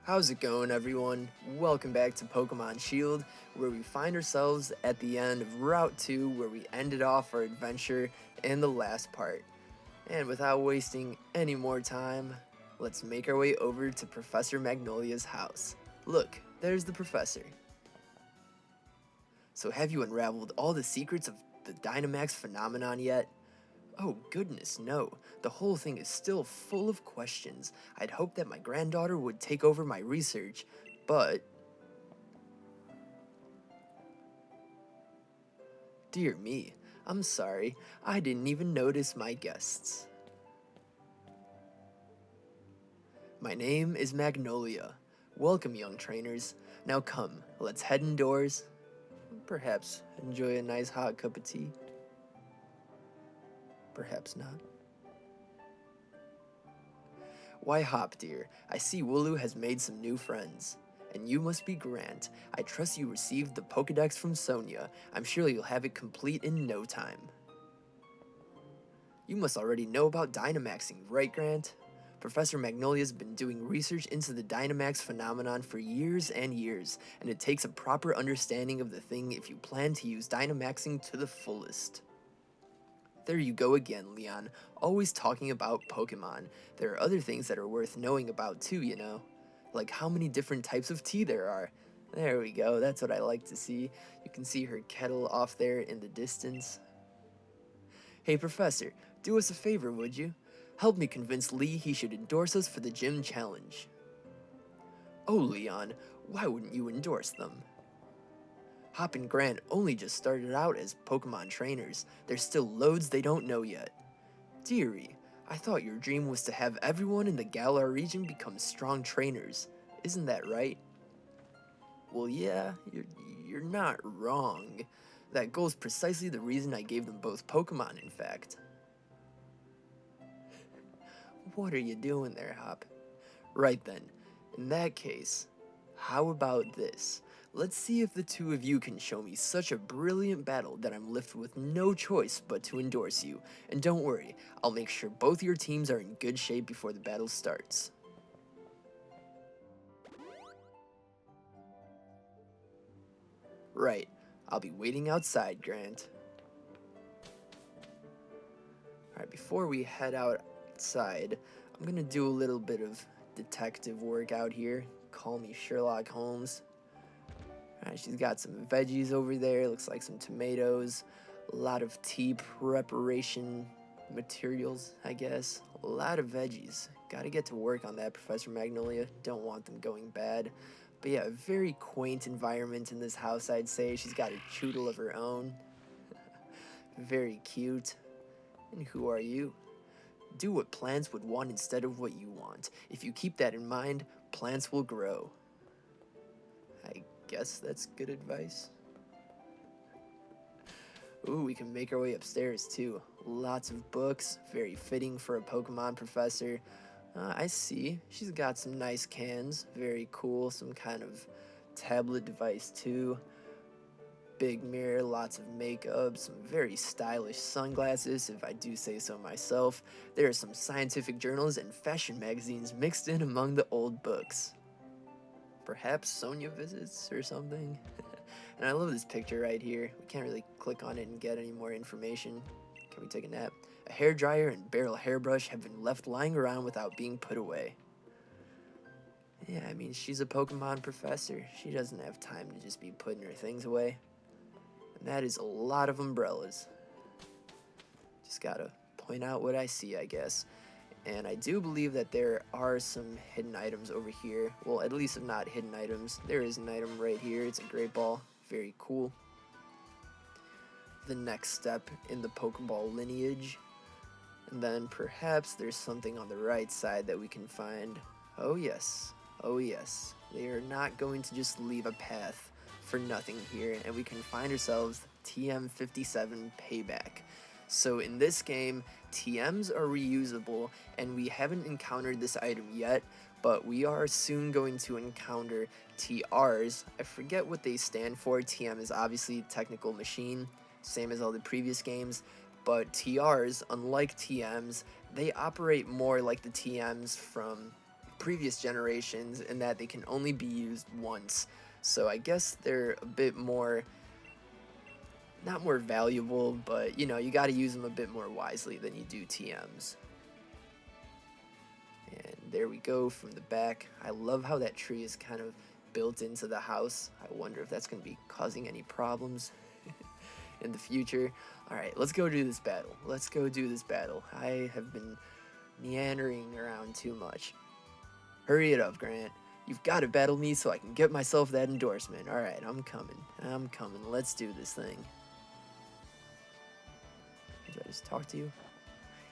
How's it going, everyone? Welcome back to Pokemon Shield, where we find ourselves at the end of Route 2, where we ended off our adventure in the last part. And without wasting any more time, let's make our way over to Professor Magnolia's house. Look, there's the professor. So have you unraveled all the secrets of the Dynamax phenomenon yet? Oh goodness, no. The whole thing is still full of questions. I'd hoped that my granddaughter would take over my research, but... Dear me, I'm sorry. I didn't even notice my guests. My name is Magnolia. Welcome, young trainers. Now come, let's head indoors. Perhaps enjoy a nice hot cup of tea. Perhaps not. Why, Hop, dear, I see Wooloo has made some new friends. And you must be Grant. I trust you received the Pokedex from Sonia. I'm sure you'll have it complete in no time. You must already know about Dynamaxing, right, Grant? Professor Magnolia's been doing research into the Dynamax phenomenon for years and years, and it takes a proper understanding of the thing if you plan to use Dynamaxing to the fullest. There you go again, Leon, always talking about Pokemon. There are other things that are worth knowing about too, you know? Like how many different types of tea there are. There we go, that's what I like to see. You can see her kettle off there in the distance. Hey Professor, do us a favor, would you? Help me convince Lee he should endorse us for the gym challenge. Oh Leon, why wouldn't you endorse them? Hop and Grant only just started out as Pokemon trainers. There's still loads they don't know yet. Dearie, I thought your dream was to have everyone in the Galar region become strong trainers. Isn't that right? Well, yeah, you're not wrong. That goal's precisely the reason I gave them both Pokemon, in fact. What are you doing there, Hop? Right then, in that case, how about this? Let's see if the two of you can show me such a brilliant battle that I'm left with no choice but to endorse you. And don't worry, I'll make sure both your teams are in good shape before the battle starts. Right, I'll be waiting outside, Grant. Alright, before we head outside, I'm gonna do a little bit of detective work out here. Call me Sherlock Holmes. Alright, she's got some veggies over there, looks like some tomatoes, a lot of tea preparation materials, I guess. A lot of veggies. Gotta get to work on that, Professor Magnolia. Don't want them going bad. But yeah, a very quaint environment in this house, I'd say. She's got a choodle of her own. Very cute. And who are you? Do what plants would want instead of what you want. If you keep that in mind, plants will grow. I guess that's good advice. Ooh, we can make our way upstairs too. Lots of books, very fitting for a Pokemon professor. I see, she's got some nice cans, very cool, some kind of tablet device too. Big mirror, lots of makeup, some very stylish sunglasses, if I do say so myself. There are some scientific journals and fashion magazines mixed in among the old books. Perhaps Sonia visits or something. And I love this picture right here. We can't really click on it and get any more information. Can we take a nap? A hairdryer and barrel hairbrush have been left lying around without being put away. Yeah, I mean, she's a Pokemon professor. She doesn't have time to just be putting her things away. And that is a lot of umbrellas. Just gotta point out what I see, I guess. And I do believe that there are some hidden items over here. Well, at least if not hidden items. There is an item right here. It's a great ball. Very cool. The next step in the Pokeball lineage. And then perhaps there's something on the right side that we can find. Oh yes. Oh yes. They are not going to just leave a path for nothing here. And we can find ourselves TM57 Payback. So in this game, TMs are reusable, and we haven't encountered this item yet, but we are soon going to encounter TRs. I forget what they stand for. TM is obviously technical machine, same as all the previous games, but TRs, unlike TMs, they operate more like the TMs from previous generations in that they can only be used once. So I guess they're a bit more, not more valuable, but you know, you got to use them a bit more wisely than you do TMs. And there we go from the back. I love how that tree is kind of built into the house. I wonder if that's going to be causing any problems in the future. Alright, let's go do this battle. Let's go do this battle. I have been meandering around too much. Hurry it up, Grant. You've got to battle me so I can get myself that endorsement. Alright, I'm coming. I'm coming. Let's do this thing. Did I just talk to you?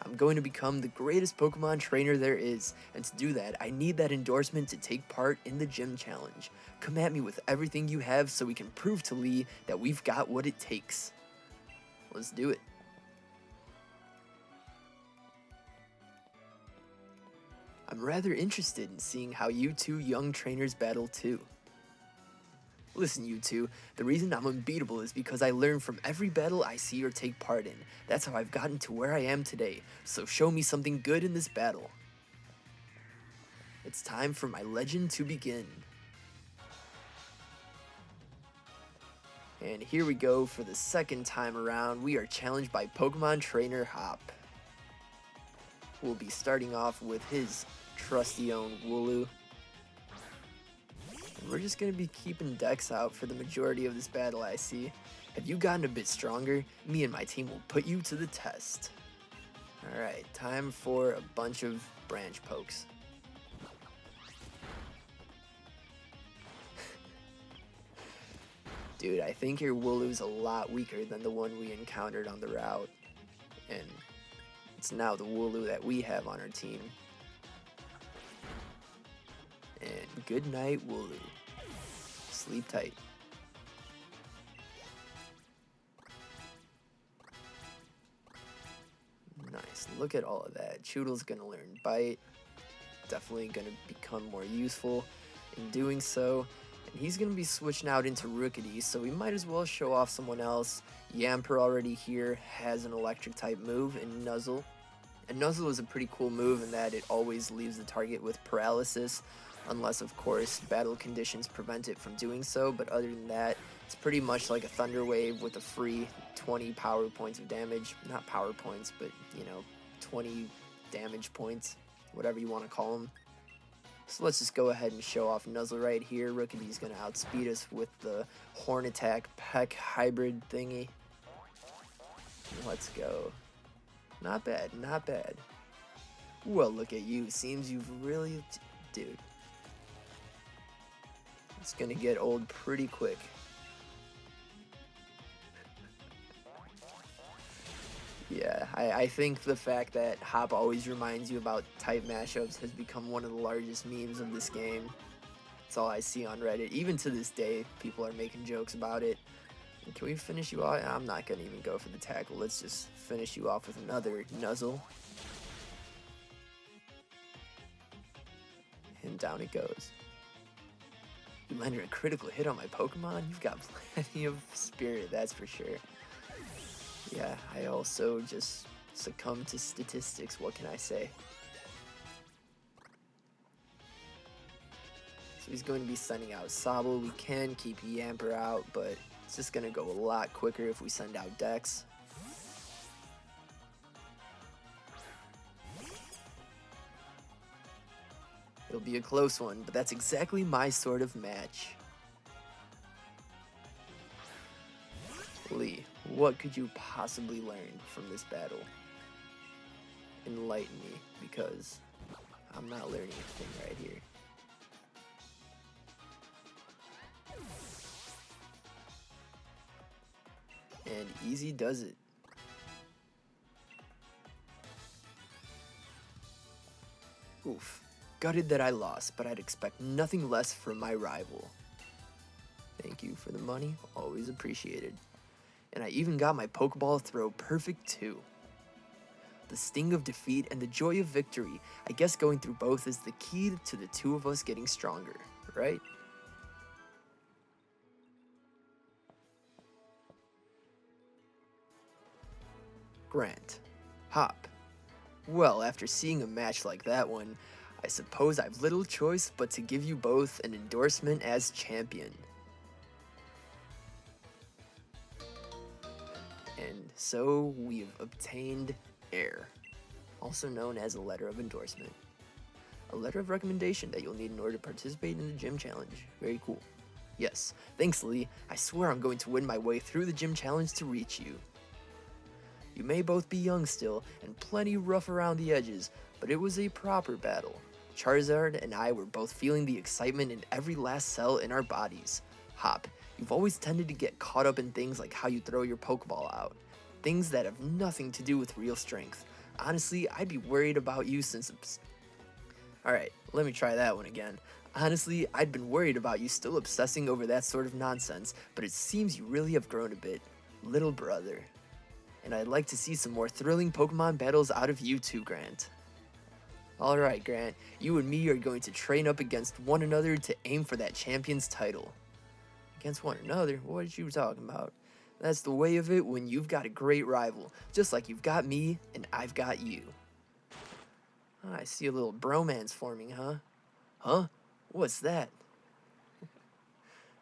I'm going to become the greatest Pokemon trainer there is, and to do that, I need that endorsement to take part in the gym challenge. Come at me with everything you have so we can prove to Lee that we've got what it takes. Let's do it. I'm rather interested in seeing how you two young trainers battle too. Listen, you two, the reason I'm unbeatable is because I learn from every battle I see or take part in. That's how I've gotten to where I am today, so show me something good in this battle. It's time for my legend to begin. And here we go for the second time around. We are challenged by Pokemon Trainer Hop. We'll be starting off with his trusty own Wooloo. And we're just going to be keeping Dex out for the majority of this battle, I see. Have you gotten a bit stronger? Me and my team will put you to the test. Alright, time for a bunch of branch pokes. Dude, I think your Wooloo's a lot weaker than the one we encountered on the route. And it's now the Wooloo that we have on our team. And good night, Wooloo. Sleep tight. Nice. Look at all of that. Choodle's gonna learn Bite. Definitely gonna become more useful in doing so. And he's gonna be switching out into Rookity, so we might as well show off someone else. Yamper already here has an electric type move in Nuzzle. And Nuzzle is a pretty cool move in that it always leaves the target with paralysis, unless of course battle conditions prevent it from doing so, but other than that, it's pretty much like a Thunder Wave with a free 20 power points of damage. Not power points, but you know, 20 damage points, whatever you want to call them. So let's just go ahead and show off Nuzzle right here. Rookity's going to outspeed us with the Horn Attack Peck hybrid thingy. Let's go. Not bad, not bad. Well, look at you. Seems you've really... Dude. It's gonna get old pretty quick. Yeah, I think the fact that Hop always reminds you about type mashups has become one of the largest memes of this game. That's all I see on Reddit. Even to this day, people are making jokes about it. And can we finish you off? I'm not gonna even go for the tackle. Let's just finish you off with another Nuzzle. And down it goes. You landed a critical hit on my Pokemon? You've got plenty of spirit, that's for sure. Yeah, I also just succumbed to statistics, what can I say? So he's going to be sending out Sobble. We can keep Yamper out, but it's just going to go a lot quicker if we send out Dex. It'll be a close one, but that's exactly my sort of match. Lee, what could you possibly learn from this battle? Enlighten me, because I'm not learning a thing right here. And easy does it. Oof. Gutted that I lost, but I'd expect nothing less from my rival. Thank you for the money, always appreciated. And I even got my Pokeball throw perfect too. The sting of defeat and the joy of victory, I guess going through both is the key to the two of us getting stronger, right? Grant. Hop. Well, after seeing a match like that one, I suppose I've little choice but to give you both an endorsement as champion. And so we've obtained Air, also known as a letter of endorsement. A letter of recommendation that you'll need in order to participate in the gym challenge. Very cool. Yes, thanks Lee. I swear I'm going to win my way through the gym challenge to reach you. You may both be young still, and plenty rough around the edges, but it was a proper battle. Charizard and I were both feeling the excitement in every last cell in our bodies. Hop, you've always tended to get caught up in things like how you throw your Pokeball out. Things that have nothing to do with real strength. Honestly, I'd be worried about you since... Alright, let me try that one again. Honestly, I'd been worried about you still obsessing over that sort of nonsense, but it seems you really have grown a bit. Little brother. And I'd like to see some more thrilling Pokemon battles out of you too, Grant. Alright, Grant, you and me are going to train up against one another to aim for that champion's title. Against one another? What are you talking about? That's the way of it when you've got a great rival, just like you've got me and I've got you. Oh, I see a little bromance forming, huh? Huh? What's that?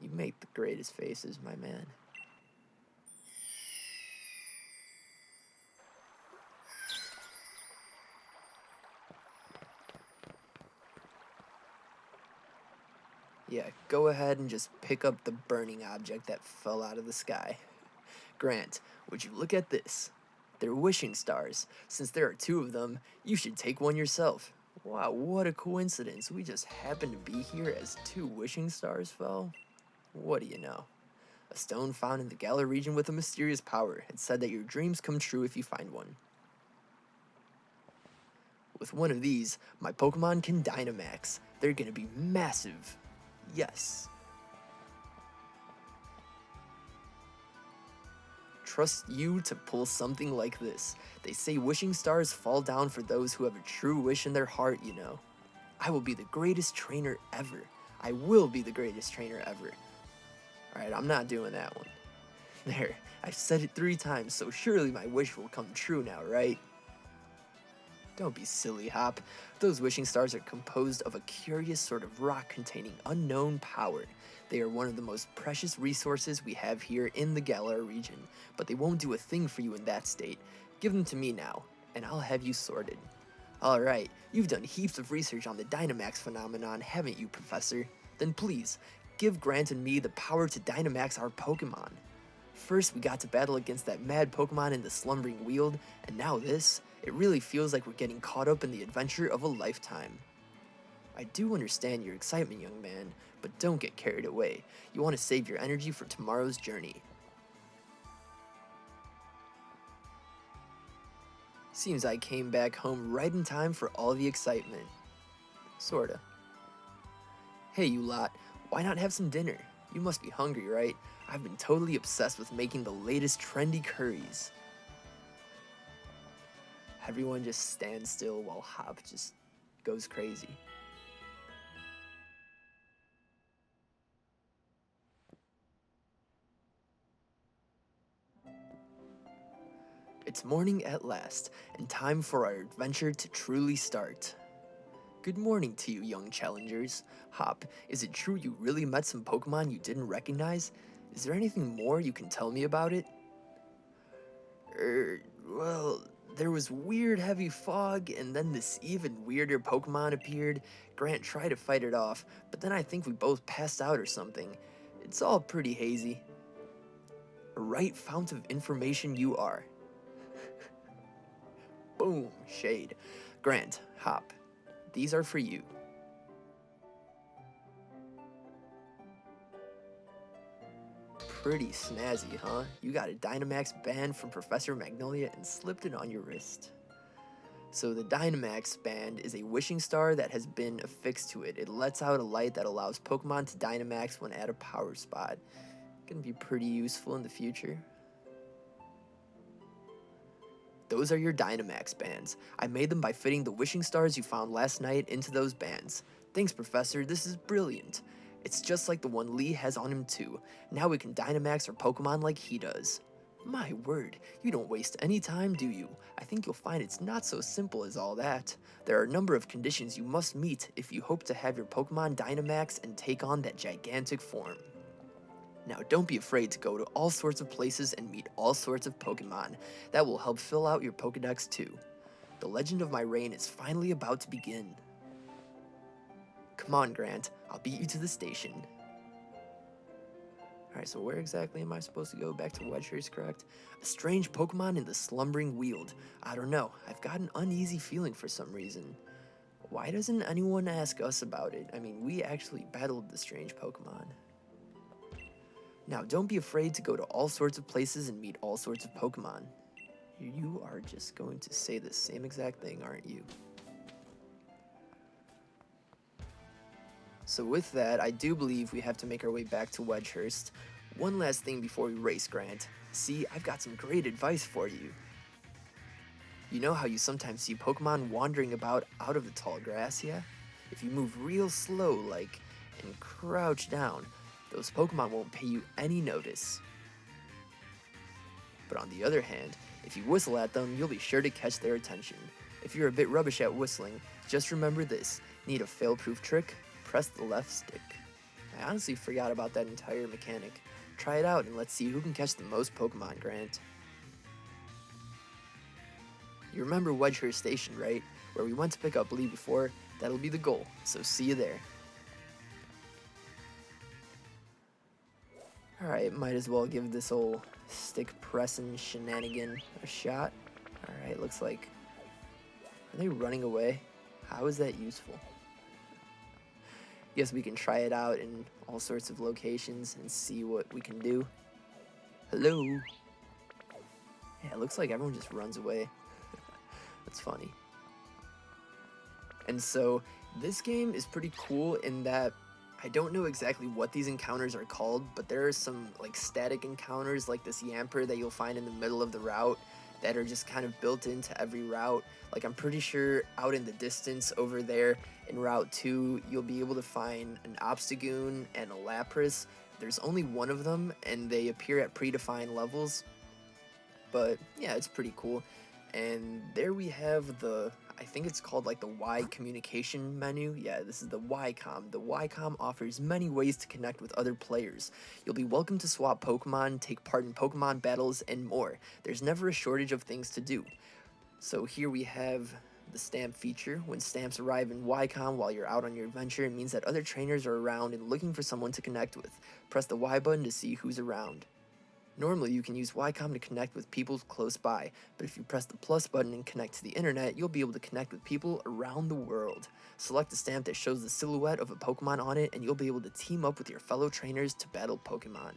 You make the greatest faces, my man. Yeah, go ahead and just pick up the burning object that fell out of the sky. Grant, would you look at this? They're wishing stars. Since there are 2 of them, you should take one yourself. Wow, what a coincidence. We just happen to be here as 2 wishing stars fell. What do you know? A stone found in the Galar region with a mysterious power. It said that your dreams come true if you find one. With one of these, my Pokemon can Dynamax. They're gonna be massive. Yes. Trust you to pull something like this. They say wishing stars fall down for those who have a true wish in their heart, you know. I will be the greatest trainer ever. I will be the greatest trainer ever. Alright, I'm not doing that one. There, I've said it 3 times, so surely my wish will come true now, right? Don't be silly, Hop. Those wishing stars are composed of a curious sort of rock containing unknown power. They are one of the most precious resources we have here in the Galar region, but they won't do a thing for you in that state. Give them to me now, and I'll have you sorted. Alright, you've done heaps of research on the Dynamax phenomenon, haven't you, Professor? Then please, give Grant and me the power to Dynamax our Pokemon. First, we got to battle against that mad Pokemon in the Slumbering Weald, and now this. It really feels like we're getting caught up in the adventure of a lifetime. I do understand your excitement, young man, but don't get carried away. You want to save your energy for tomorrow's journey. Seems I came back home right in time for all the excitement. Sorta. Hey, you lot, why not have some dinner? You must be hungry, right? I've been totally obsessed with making the latest trendy curries. Everyone just stands still while Hop just goes crazy. It's morning at last, and time for our adventure to truly start. Good morning to you, young challengers. Hop, is it true you really met some Pokemon you didn't recognize? Is there anything more you can tell me about it? Well, there was weird heavy fog, and then this even weirder Pokemon appeared. Grant tried to fight it off, but then I think we both passed out or something. It's all pretty hazy. A right fount of information you are. Boom, shade. Grant, Hop, these are for you. Pretty snazzy, huh? You got a Dynamax band from Professor Magnolia and slipped it on your wrist. So the Dynamax band is a wishing star that has been affixed to it. It lets out a light that allows Pokemon to Dynamax when at a power spot. Gonna be pretty useful in the future. Those are your Dynamax bands. I made them by fitting the wishing stars you found last night into those bands. Thanks, Professor, this is brilliant. It's just like the one Lee has on him too. Now we can Dynamax our Pokemon like he does. My word, you don't waste any time, do you? I think you'll find it's not so simple as all that. There are a number of conditions you must meet if you hope to have your Pokemon Dynamax and take on that gigantic form. Now, don't be afraid to go to all sorts of places and meet all sorts of Pokemon. That will help fill out your Pokedex too. The legend of my reign is finally about to begin. Come on, Grant, I'll beat you to the station. Alright, so where exactly am I supposed to go? Back to Wedgehurst, correct? A strange Pokemon in the slumbering weald. I don't know, I've got an uneasy feeling for some reason. Why doesn't anyone ask us about it? I mean, we actually battled the strange Pokemon. Now, don't be afraid to go to all sorts of places and meet all sorts of Pokemon. You are just going to say the same exact thing, aren't you? So with that, I do believe we have to make our way back to Wedgehurst. One last thing before we race, Grant. See, I've got some great advice for you. You know how you sometimes see Pokemon wandering about out of the tall grass, yeah? If you move real slow, like, and crouch down, those Pokemon won't pay you any notice. But on the other hand, if you whistle at them, you'll be sure to catch their attention. If you're a bit rubbish at whistling, just remember this. Need a fail-proof trick? Press the left stick. I honestly forgot about that entire mechanic. Try it out and let's see who can catch the most Pokemon, Grant. You remember Wedgehurst Station, right? Where we went to pick up Lee before? That'll be the goal, so see you there. Alright, might as well give this old stick pressing shenanigan a shot. Alright, looks like... Are they running away? How is that useful? Guess we can try it out in all sorts of locations and see what we can do. Hello? Yeah, it looks like everyone just runs away. That's funny. And so, this game is pretty cool in that I don't know exactly what these encounters are called, but there are some like static encounters like this Yamper that you'll find in the middle of the route that are just kind of built into every route. Like I'm pretty sure out in the distance over there in Route 2, you'll be able to find an Obstagoon and a Lapras. There's only one of them and they appear at predefined levels. But yeah, it's pretty cool. And there we have the, I think it's called like the Y communication menu. Yeah, this is the YCOM. The YCOM offers many ways to connect with other players. You'll be welcome to swap Pokemon, take part in Pokemon battles, and more. There's never a shortage of things to do. So here we have the stamp feature. When stamps arrive in YCOM while you're out on your adventure, it means that other trainers are around and looking for someone to connect with. Press the Y button to see who's around. Normally, you can use YCOM to connect with people close by, but if you press the plus button and connect to the internet, you'll be able to connect with people around the world. Select a stamp that shows the silhouette of a Pokemon on it, and you'll be able to team up with your fellow trainers to battle Pokemon.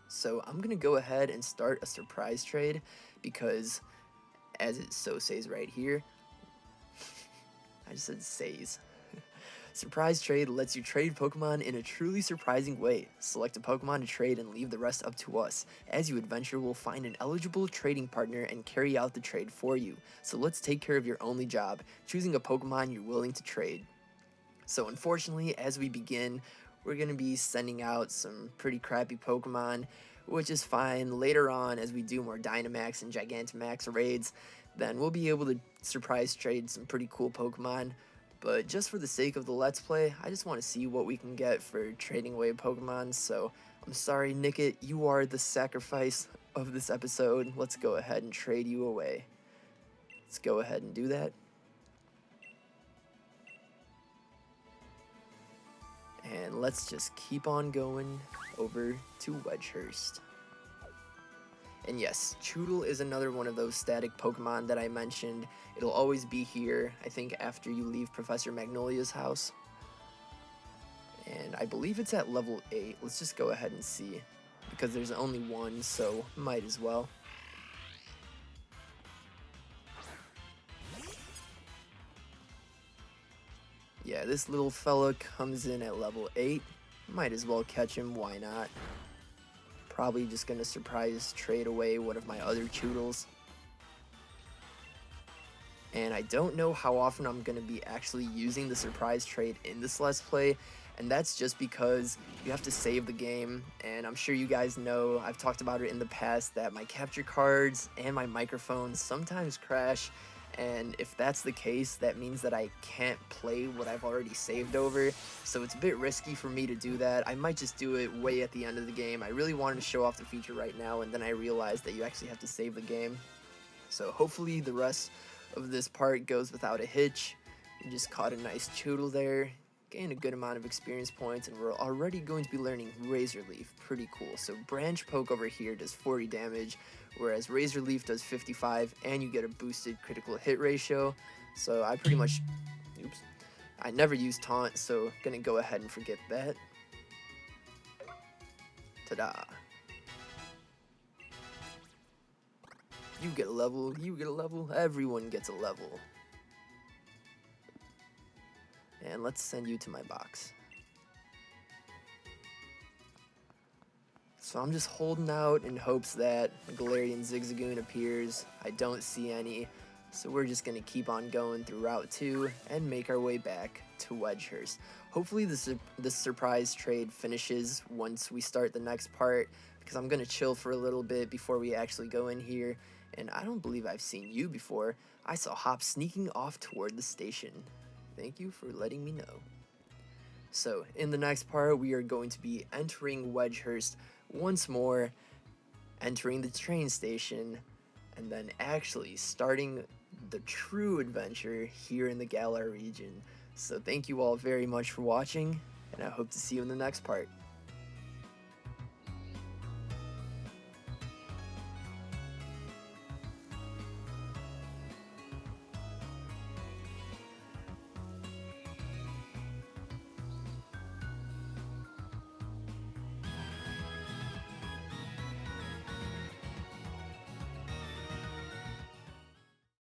So I'm going to go ahead and start a surprise trade, because, as it so says right here, I just said says. Surprise trade lets you trade Pokemon in a truly surprising way. Select a Pokemon to trade and leave the rest up to us. As you adventure, we'll find an eligible trading partner and carry out the trade for you. So let's take care of your only job, choosing a Pokemon you're willing to trade. So unfortunately, as we begin, we're going to be sending out some pretty crappy Pokemon, which is fine. Later on, as we do more Dynamax and Gigantamax raids, then we'll be able to surprise trade some pretty cool Pokemon. But just for the sake of the Let's Play, I just want to see what we can get for trading away Pokemon, so I'm sorry, Nickit, you are the sacrifice of this episode. Let's go ahead and trade you away. Let's go ahead and do that. And let's just keep on going over to Wedgehurst. And yes, Choodle is another one of those static Pokemon that I mentioned. It'll always be here, I think, after you leave Professor Magnolia's house. And I believe it's at level 8. Let's just go ahead and see, because there's only one, so might as well. Yeah, this little fella comes in at level 8. Might as well catch him, why not? Probably just gonna surprise trade away one of my other Choodles. And I don't know how often I'm gonna be actually using the surprise trade in this Let's Play, and that's just because you have to save the game. And I'm sure you guys know, I've talked about it in the past, that my capture cards and my microphone sometimes crash, and if that's the case, that means that I can't play what I've already saved over, so it's a bit risky for me to do that. I might just do it way at the end of the game. I really wanted to show off the feature right now, and then I realized that you actually have to save the game. So hopefully the rest of this part goes without a hitch. We just caught a nice choodle there, gained a good amount of experience points, and we're already going to be learning Razor Leaf. Pretty cool. So Branch Poke over here does 40 damage, whereas Razor Leaf does 55, and you get a boosted critical hit ratio. So I pretty much, oops, I never use Taunt, so gonna go ahead and forget that. Ta-da. You get a level, you get a level, everyone gets a level. And let's send you to my box. So I'm just holding out in hopes that a Galarian Zigzagoon appears. I don't see any, so we're just going to keep on going through Route 2 and make our way back to Wedgehurst. Hopefully this surprise trade finishes once we start the next part, because I'm going to chill for a little bit before we actually go in here. And I don't believe I've seen you before. I saw Hop sneaking off toward the station. Thank you for letting me know. So, in the next part, we are going to be entering Wedgehurst once more, entering the train station, and then actually starting the true adventure here in the Galar region. So thank you all very much for watching, and I hope to see you in the next part.